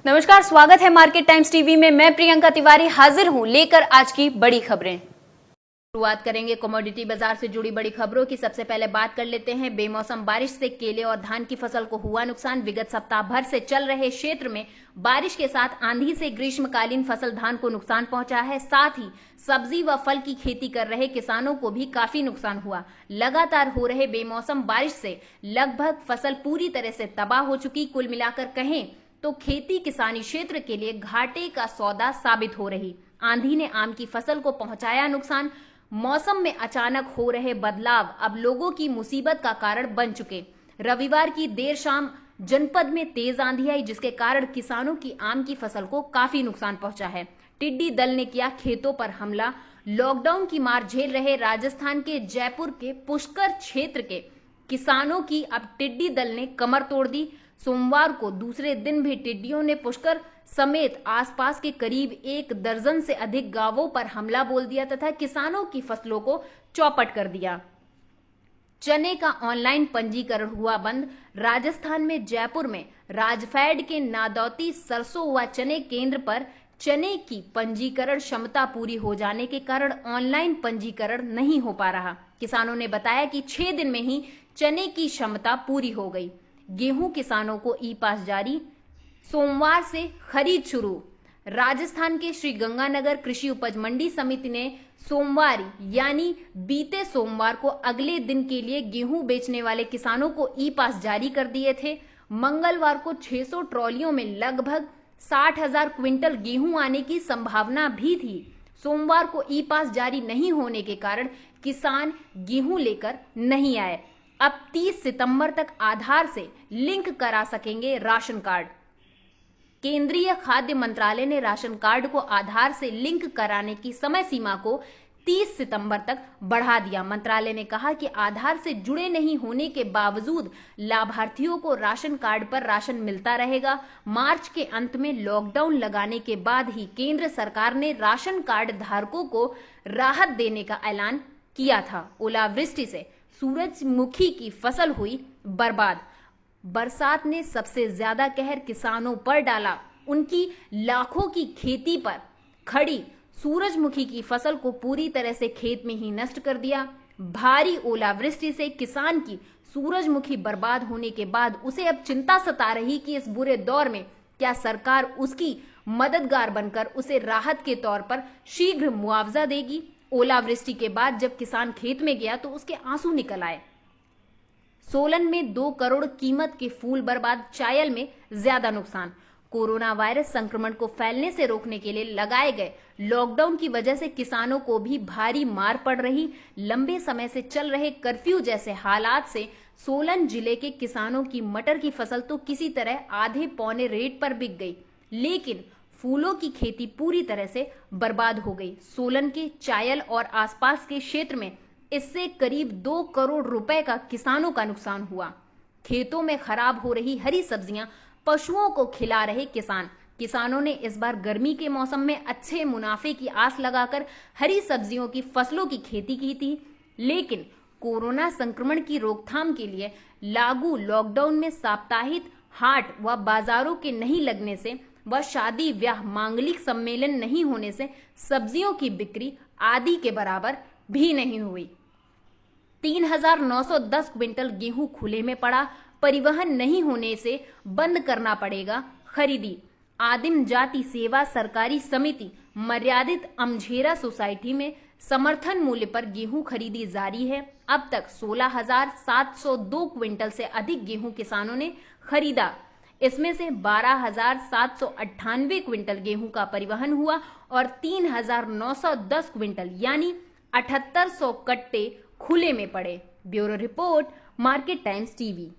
नमस्कार, स्वागत है मार्केट टाइम्स टीवी में। मैं प्रियंका तिवारी हाजिर हूं लेकर आज की बड़ी खबरें। शुरुआत करेंगे कमोडिटी बाजार से जुड़ी बड़ी खबरों की। सबसे पहले बात कर लेते हैं बेमौसम बारिश से केले और धान की फसल को हुआ नुकसान। विगत सप्ताह भर से चल रहे क्षेत्र में बारिश के साथ आंधी से ग्रीष्मकालीन फसल धान को नुकसान पहुंचा है। साथ ही सब्जी व फल की खेती कर रहे किसानों को भी काफी नुकसान हुआ। लगातार हो रहे बेमौसम बारिश से लगभग फसल पूरी तरह से तबाह हो चुकी। कुल मिलाकर कहें तो खेती किसानी क्षेत्र के लिए घाटे का सौदा साबित हो रही। आंधी ने आम की फसल को पहुंचाया नुकसान। मौसम में अचानक हो रहे बदलाव अब लोगों की मुसीबत का कारण बन चुके। रविवार की देर शाम जनपद में तेज आंधी आई, जिसके कारण किसानों की आम की फसल को काफी नुकसान पहुंचा है। टिड्डी दल ने किया खेतों पर हमला। लॉकडाउन की मार झेल रहे राजस्थान के जयपुर के पुष्कर क्षेत्र के किसानों की अब टिड्डी दल ने कमर तोड़ दी। सोमवार को दूसरे दिन भी टिड्डियों ने पुष्कर समेत आसपास के करीब 1 दर्जन से अधिक गांवों पर हमला बोल दिया तथा किसानों की फसलों को चौपट कर दिया। चने का ऑनलाइन पंजीकरण हुआ बंद। राजस्थान में जयपुर में राजफेड के नादौती सरसों व चने केंद्र पर चने की पंजीकरण क्षमता पूरी हो जाने के कारण ऑनलाइन पंजीकरण नहीं हो पा रहा। किसानों ने बताया कि 6 दिन में ही चने की क्षमता पूरी हो गई। गेहूं किसानों को ई पास जारी। सोमवार से खरीद शुरू। राजस्थान के श्री गंगानगर कृषि उपज मंडी समिति ने सोमवार यानी बीते सोमवार को अगले दिन के लिए गेहूं बेचने वाले किसानों को ई पास जारी कर दिए थे। मंगलवार को 600 ट्रॉलियों में लगभग 60,000 क्विंटल गेहूं आने की संभावना भी थी। सोमवार को ई पास जारी नहीं होने के कारण किसान गेहूं लेकर नहीं आए। अब 30 सितंबर तक आधार से लिंक करा सकेंगे राशन कार्ड। केंद्रीय खाद्य मंत्रालय ने राशन कार्ड को आधार से लिंक कराने की समय सीमा को 30 सितंबर तक बढ़ा दिया। मंत्रालय ने कहा कि आधार से जुड़े नहीं होने के बावजूद लाभार्थियों को राशन कार्ड पर राशन मिलता रहेगा। मार्च के अंत में लॉकडाउन लगाने के बाद ही केंद्र सरकार ने राशन कार्ड धारकों को राहत देने का ऐलान किया था। ओलावृष्टि से सूरजमुखी की फसल हुई बर्बाद। बरसात ने सबसे ज्यादा कहर किसानों पर डाला। उनकी लाखों की खेती पर खड़ी सूरजमुखी की फसल को पूरी तरह से खेत में ही नष्ट कर दिया। भारी ओलावृष्टि से किसान की सूरजमुखी बर्बाद होने के बाद उसे अब चिंता सता रही कि इस बुरे दौर में क्या सरकार उसकी मददगार बनकर उसे राहत के तौर पर शीघ्र मुआवजा देगी। ओलावृष्टि के बाद जब किसान खेत में गया तो उसके आंसू निकल आए। सोलन में 2 करोड़ कीमत के फूल बर्बाद। चायल में ज्यादा नुकसान। कोरोना वायरस संक्रमण को फैलने से रोकने के लिए लगाए गए लॉकडाउन की वजह से किसानों को भी भारी मार पड़ रही। लंबे समय से चल रहे कर्फ्यू जैसे हालात से सोलन जिले के किसानों की मटर की फसल तो किसी तरह आधे पौने रेट पर बिक गई, लेकिन फूलों की खेती पूरी तरह से बर्बाद हो गई। सोलन के चायल और आसपास के क्षेत्र में इससे करीब 2 करोड़ रुपए का किसानों का नुकसान हुआ। खेतों में खराब हो रही हरी सब्जियां पशुओं को खिला रहे किसानों ने इस बार गर्मी के मौसम में अच्छे मुनाफे की आस लगाकर हरी सब्जियों की फसलों की खेती की थी, लेकिन कोरोना संक्रमण की रोकथाम के लिए लागू लॉकडाउन में साप्ताहिक हाट व बाजारों के नहीं लगने से व शादी ब्याह मांगलिक सम्मेलन नहीं होने से सब्जियों की बिक्री आदि के बराबर भी नहीं हुई। 3,910 क्विंटल गेहूं खुले में पड़ा। परिवहन नहीं होने से बंद करना पड़ेगा खरीदी। आदिम जाति सेवा सरकारी समिति मर्यादित अमझेरा सोसाइटी में समर्थन मूल्य पर गेहूं खरीदी जारी है। अब तक 16,702 क्विंटल से अधिक गेहूं किसानों ने खरीदा। इसमें से 12,798 क्विंटल गेहूं का परिवहन हुआ और 3,910 क्विंटल यानी 7800 कट्टे खुले में पड़े। Bureau report, market times TV.